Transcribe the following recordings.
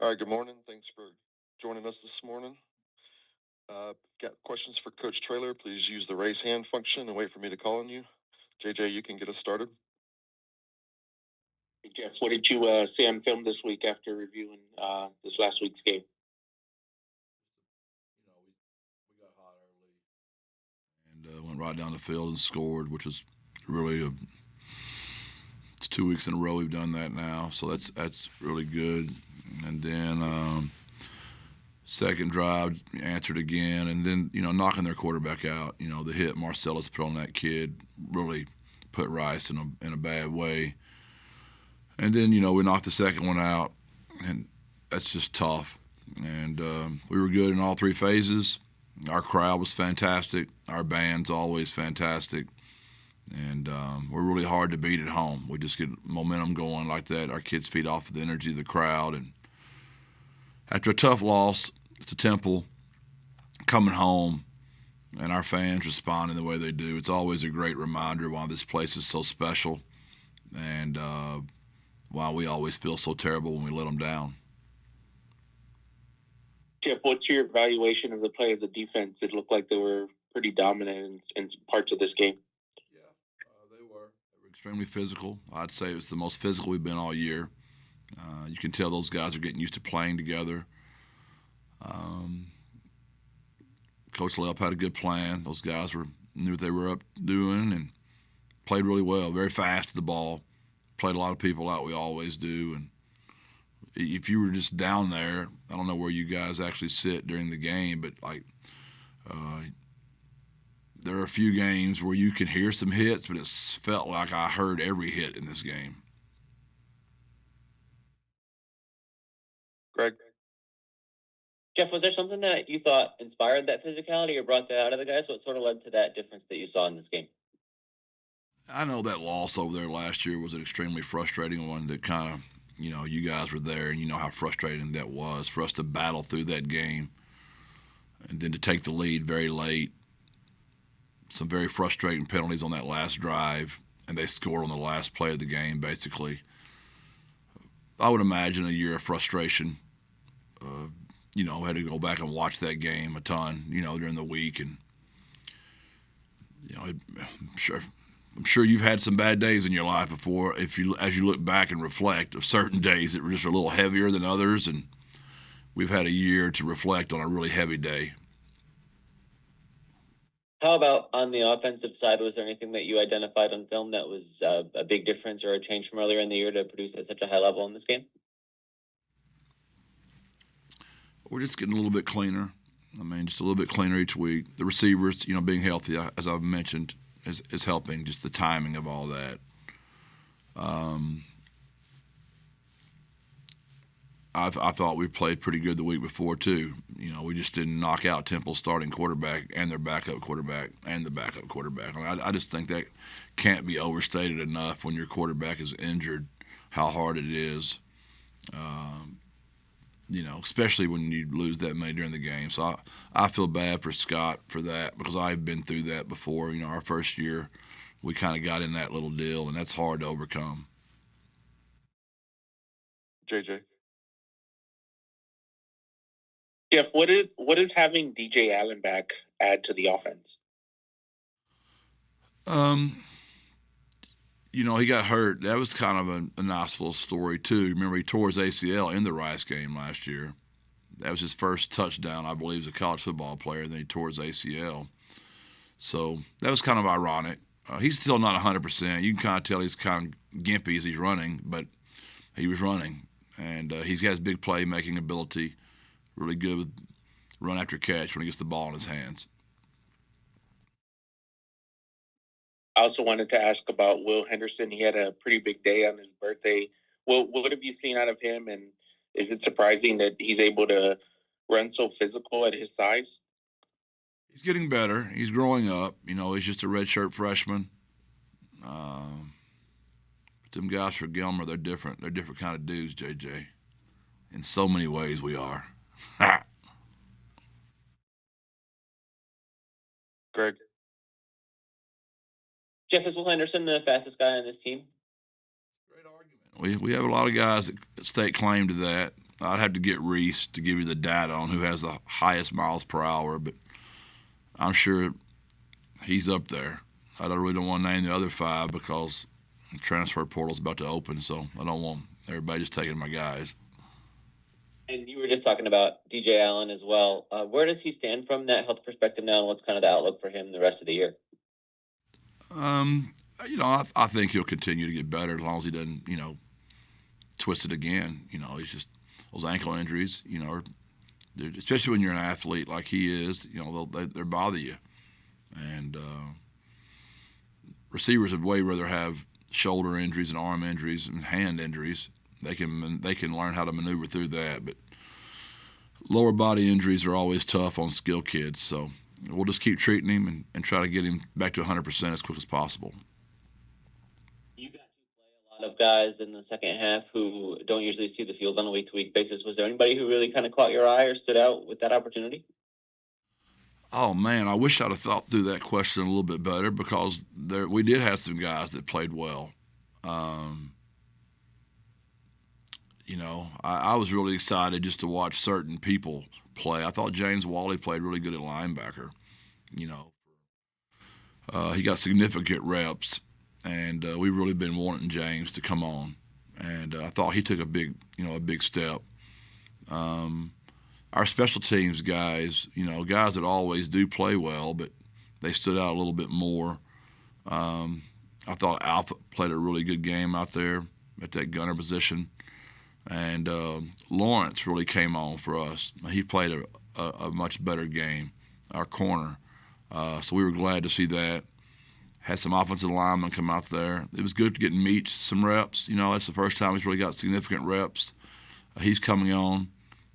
All right, good morning. Thanks for joining us this morning. Got questions for Coach Traylor? Please use the raise hand function and wait for me to call on you. JJ, you can get us started. Hey, Jeff, what did you see on film this week after reviewing this last week's game? We got hot early and went right down the field and scored, which was really it's 2 weeks in a row we've done that now, so that's really good. And then second drive answered again, and then knocking their quarterback out. The hit Marcellus put on that kid really put Rice in a bad way. And then we knocked the second one out, and that's just tough. And we were good in all three phases. Our crowd was fantastic. Our band's always fantastic. And we're really hard to beat at home. We just get momentum going like that. Our kids feed off of the energy of the crowd. And after a tough loss to Temple, coming home, and our fans responding the way they do, it's always a great reminder why this place is so special and why we always feel so terrible when we let them down. Jeff, what's your evaluation of the play of the defense? It looked like they were pretty dominant in parts of this game. Yeah, they were. They were extremely physical. I'd say it was the most physical we've been all year. You can tell those guys are getting used to playing together. Coach Lelp had a good plan. Those guys knew what they were up doing and played really well. Very fast to the ball. Played a lot of people out. We always do. And if you were just down there, I don't know where you guys actually sit during the game, but there are a few games where you can hear some hits, but it felt like I heard every hit in this game. Greg? Jeff, was there something that you thought inspired that physicality or brought that out of the guys? What sort of led to that difference that you saw in this game? I know that loss over there last year was an extremely frustrating one that kind of, you guys were there and you know how frustrating that was for us to battle through that game and then to take the lead very late. Some very frustrating penalties on that last drive, and they scored on the last play of the game, basically. I would imagine a year of frustration. Had to go back and watch that game a ton, during the week. And, I'm sure you've had some bad days in your life before. As you look back and reflect of certain days that were just a little heavier than others, and we've had a year to reflect on a really heavy day. How about on the offensive side? Was there anything that you identified on film that was a big difference or a change from earlier in the year to produce at such a high level in this game? We're just getting a little bit cleaner. Just a little bit cleaner each week. The receivers, being healthy, as I've mentioned, is helping. Just the timing of all that. I thought we played pretty good the week before too. We just didn't knock out Temple's starting quarterback and their backup quarterback and the backup quarterback. I just think that can't be overstated enough when your quarterback is injured, how hard it is. Especially when you lose that many during the game. So I feel bad for Scott for that because I've been through that before. Our first year, we kind of got in that little deal, and that's hard to overcome. JJ? Jeff, what is having DJ Allen back add to the offense? He got hurt. That was kind of a nice little story, too. Remember, he tore his ACL in the Rice game last year. That was his first touchdown, I believe, as a college football player. Then he tore his ACL. So that was kind of ironic. He's still not 100%. You can kind of tell he's kind of gimpy as he's running, but he was running. And he has big play-making ability, really good with run after catch when he gets the ball in his hands. I also wanted to ask about Will Henderson. He had a pretty big day on his birthday. What have you seen out of him, and is it surprising that he's able to run so physical at his size? He's getting better. He's growing up. He's just a redshirt freshman. Them guys for Gilmer, they're different. They're different kind of dudes, JJ. In so many ways, we are. Greg? Jeff, is Will Henderson the fastest guy on this team? Great argument. We have a lot of guys that stake claim to that. I'd have to get Reese to give you the data on who has the highest miles per hour, but I'm sure he's up there. I really don't want to name the other 5 because the transfer portal's about to open, so I don't want everybody just taking my guys. And you were just talking about DJ Allen as well. Where does he stand from that health perspective now, and what's kind of the outlook for him the rest of the year? I think he'll continue to get better as long as he doesn't, twist it again. He's just those ankle injuries, especially when you're an athlete like he is, they bother you. And receivers would way rather have shoulder injuries and arm injuries and hand injuries. They can learn how to maneuver through that, but lower body injuries are always tough on skilled kids. So we'll just keep treating him and try to get him back to 100% as quick as possible. You got to play a lot of guys in the second half who don't usually see the field on a week-to-week basis. Was there anybody who really kind of caught your eye or stood out with that opportunity? Oh man, I wish I'd have thought through that question a little bit better because we did have some guys that played well. I was really excited just to watch certain people play. I thought James Wally played really good at linebacker. He got significant reps, and we've really been wanting James to come on. And I thought he took a big step. Our special teams guys, guys that always do play well, but they stood out a little bit more. I thought Alpha played a really good game out there at that gunner position. And Lawrence really came on for us. He played a much better game, our corner. So we were glad to see that. Had some offensive linemen come out there. It was good to get Meach some reps. That's the first time he's really got significant reps. He's coming on.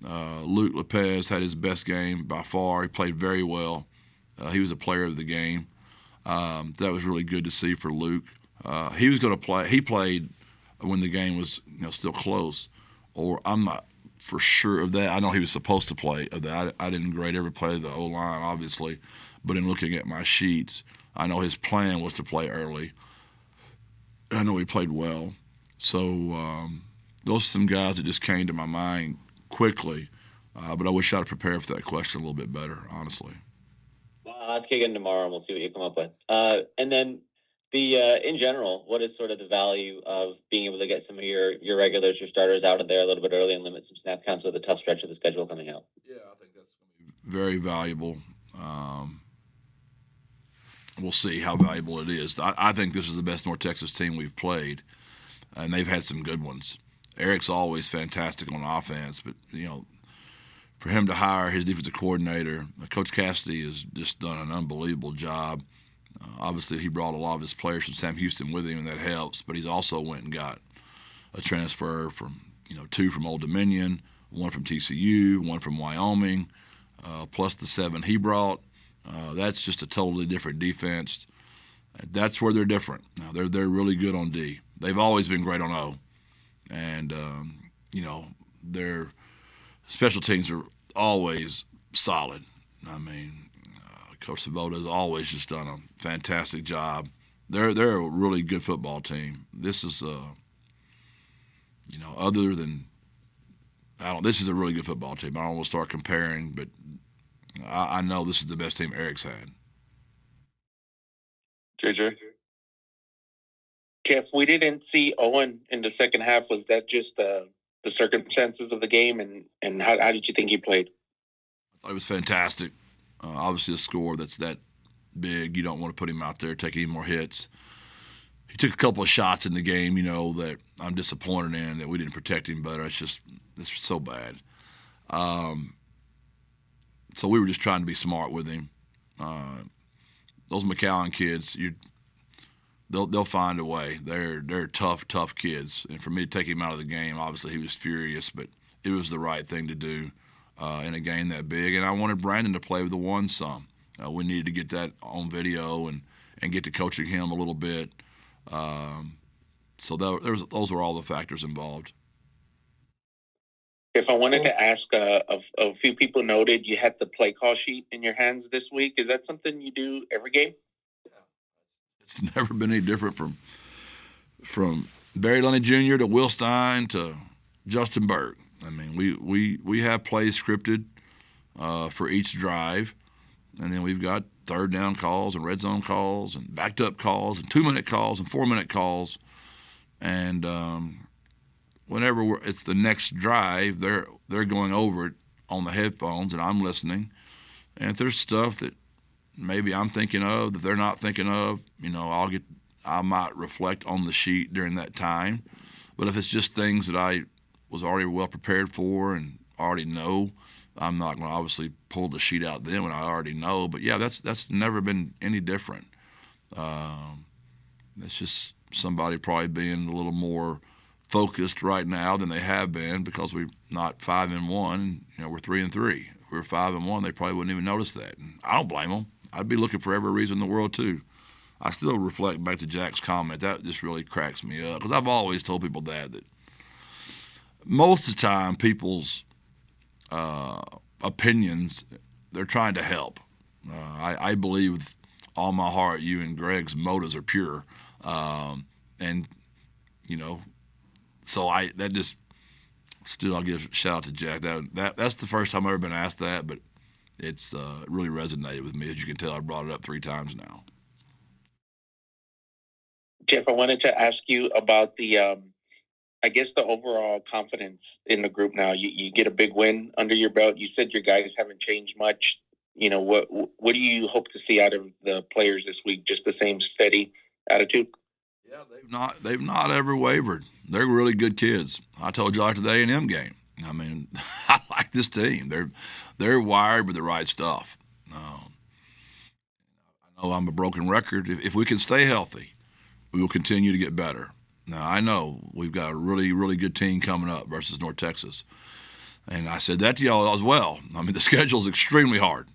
Luke Lopez had his best game by far. He played very well. He was a player of the game. That was really good to see for Luke. He was going to play. He played when the game was still close. Or I'm not for sure of that. I know he was supposed to play of that. I didn't grade every play of the O-line, obviously. But in looking at my sheets, I know his plan was to play early. I know he played well. So those are some guys that just came to my mind quickly. But I wish I'd prepared for that question a little bit better, honestly. Well, I'll ask you again tomorrow, and we'll see what you come up with. And then in general, what is sort of the value of being able to get some of your regulars, your starters out of there a little bit early and limit some snap counts with a tough stretch of the schedule coming out? Yeah, I think that's going to be very valuable. We'll see how valuable it is. I think this is the best North Texas team we've played, and they've had some good ones. Eric's always fantastic on offense, but for him to hire his defensive coordinator, Coach Cassidy has just done an unbelievable job. Obviously, he brought a lot of his players from Sam Houston with him, and that helps. But he's also went and got a transfer from 2 from Old Dominion, 1 from TCU, 1 from Wyoming, plus the 7 he brought. That's just a totally different defense. That's where they're different. Now they're really good on D. They've always been great on O, and their special teams are always solid. I mean, Coach Savoda's always just done a fantastic job. They're a really good football team. This is other than this is a really good football team. I don't want to start comparing, but I know this is the best team Eric's had. JJ? Jeff, we didn't see Owen in the second half. Was that just the circumstances of the game, and how did you think he played? I thought he was fantastic. Obviously, a score that's that big, you don't want to put him out there taking any more hits. He took a couple of shots in the game, that I'm disappointed in, that we didn't protect him better. It's so bad. So we were just trying to be smart with him. Those McAllen kids, they'll find a way. They're tough kids. And for me to take him out of the game, obviously he was furious, but it was the right thing to do in a game that big. And I wanted Brandon to play with the one some. We needed to get that on video and get to coaching him a little bit. So those were all the factors involved. If I wanted to ask, a few people noted you had the play call sheet in your hands this week. Is that something you do every game? It's never been any different from Barry Lundy Jr. to Will Stein to Justin Burke. I mean, we have plays scripted for each drive, and then we've got third down calls and red zone calls and backed up calls and 2-minute calls and 4-minute calls. And whenever it's the next drive, they're going over it on the headphones, and I'm listening. And if there's stuff that maybe I'm thinking of that they're not thinking of, I might reflect on the sheet during that time. But if it's just things that I was already well prepared for and already know, I'm not going to obviously pull the sheet out then when I already know. But yeah, that's never been any different. It's just somebody probably being a little more focused right now than they have been because we're not 5-1. We're 3-3. If we were 5-1, they probably wouldn't even notice that. And I don't blame them. I'd be looking for every reason in the world too. I still reflect back to Jack's comment. That just really cracks me up because I've always told people that most of the time people's opinions, they're trying to help. I believe with all my heart you and Greg's motives are pure. And, so that just still I'll give a shout out to Jack. That's the first time I've ever been asked that, but it's really resonated with me. As you can tell, I brought it up 3 times now. Jeff, I wanted to ask you about the overall confidence in the group now. You get a big win under your belt. You said your guys haven't changed much. What do you hope to see out of the players this week? Just the same steady attitude? Yeah, they've not ever wavered. They're really good kids. I told you after the A&M game. I mean, I like this team. They're wired with the right stuff. I know I'm a broken record. If we can stay healthy, we will continue to get better. Now, I know we've got a really, really good team coming up versus North Texas. And I said that to y'all as well. I mean, the schedule is extremely hard.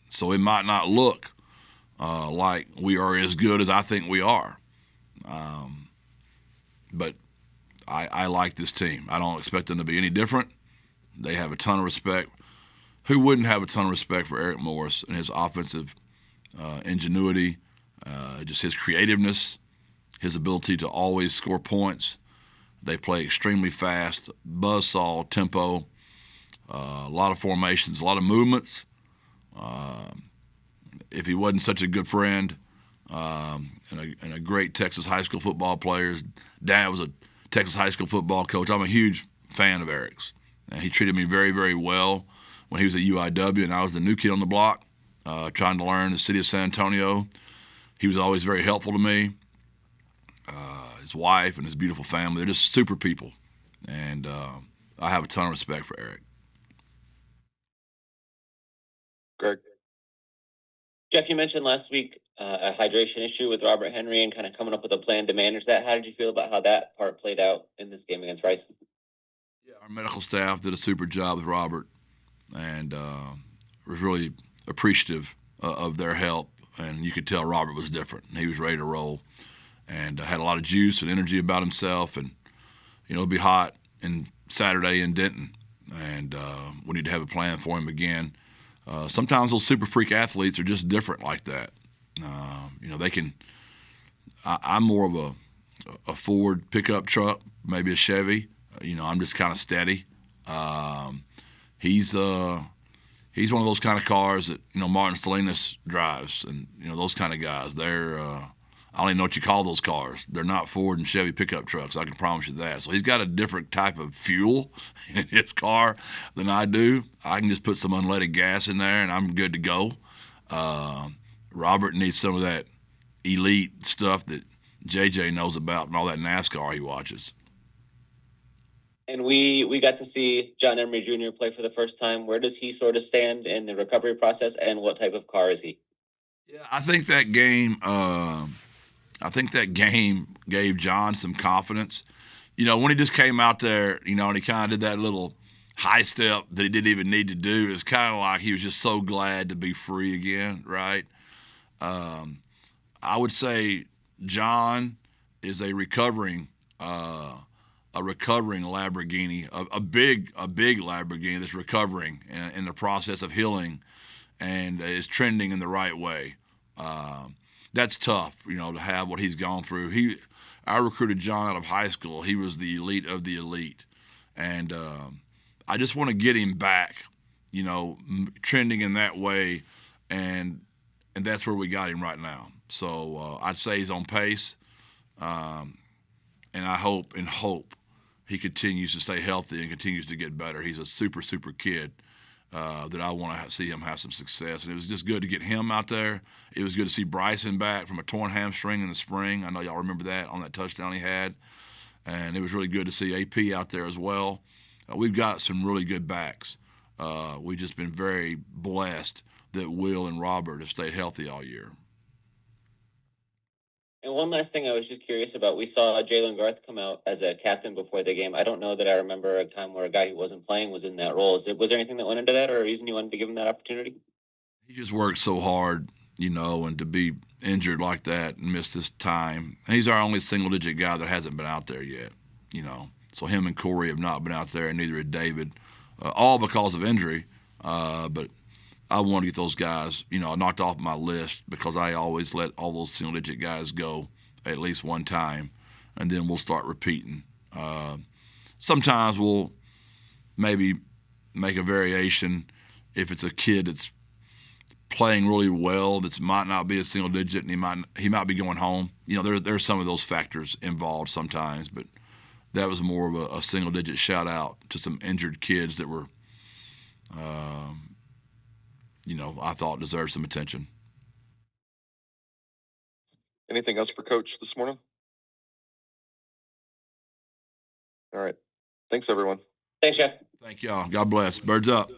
So it might not look like we are as good as I think we are. But I like this team. I don't expect them to be any different. They have a ton of respect. Who wouldn't have a ton of respect for Eric Morris and his offensive ingenuity, just his creativeness, his ability to always score points. They play extremely fast, buzzsaw, tempo, a lot of formations, a lot of movements. If he wasn't such a good friend and a great Texas high school football player, his dad was a Texas high school football coach. I'm a huge fan of Eric's. And he treated me very, very well when he was at UIW, and I was the new kid on the block trying to learn the city of San Antonio. He was always very helpful to me. His wife and his beautiful family, they're just super people. And I have a ton of respect for Eric. Greg? Jeff, you mentioned last week a hydration issue with Robert Henry and kind of coming up with a plan to manage that. How did you feel about how that part played out in this game against Rice? Yeah, our medical staff did a super job with Robert and was really appreciative of their help. And you could tell Robert was different. He was ready to roll and had a lot of juice and energy about himself. And, it'll be hot in Saturday in Denton. And we need to have a plan for him again. Sometimes those super freak athletes are just different like that. They can. I'm more of a Ford pickup truck, maybe a Chevy. I'm just kind of steady. He's one of those kind of cars that Martin Salinas drives, and those kind of guys. They're I don't even know what you call those cars. They're not Ford and Chevy pickup trucks. I can promise you that. So he's got a different type of fuel in his car than I do. I can just put some unleaded gas in there and I'm good to go. Robert needs some of that elite stuff that JJ knows about and all that NASCAR he watches. And we got to see John Emery Jr. play for the first time. Where does he sort of stand in the recovery process, and what type of car is he? Yeah, I think that game gave John some confidence. When he just came out there, and he kind of did that little high step that he didn't even need to do. It was kind of like he was just so glad to be free again, right? I would say John is a recovering Lamborghini, a big Lamborghini that's recovering in the process of healing and is trending in the right way. That's tough, to have what he's gone through. I recruited John out of high school. He was the elite of the elite. And I just want to get him back, trending in that way, and that's where we got him right now. So I'd say he's on pace, and I hope he continues to stay healthy and continues to get better. He's a super kid that I want to see him have some success. And it was just good to get him out there. It was good to see Bryson back from a torn hamstring in the spring. I know y'all remember that on that touchdown he had. And it was really good to see AP out there as well. We've got some really good backs. We've just been very blessed that Will and Robert have stayed healthy all year. And one last thing I was just curious about. We saw Jalen Garth come out as a captain before the game. I don't know that I remember a time where a guy who wasn't playing was in that role. Was there anything that went into that, or a reason you wanted to give him that opportunity? He just worked so hard, and to be injured like that and miss this time. And he's our only single-digit guy that hasn't been out there yet, So him and Corey have not been out there, and neither had David, all because of injury. But I want to get those guys, knocked off my list because I always let all those single-digit guys go at least one time, and then we'll start repeating. Sometimes we'll maybe make a variation if it's a kid that's playing really well that might not be a single-digit and he might be going home. There's some of those factors involved sometimes, but that was more of a single-digit shout-out to some injured kids that were I thought deserved some attention. Anything else for Coach this morning? All right. Thanks, everyone. Thanks, Jeff. Thank y'all. God bless. Birds up.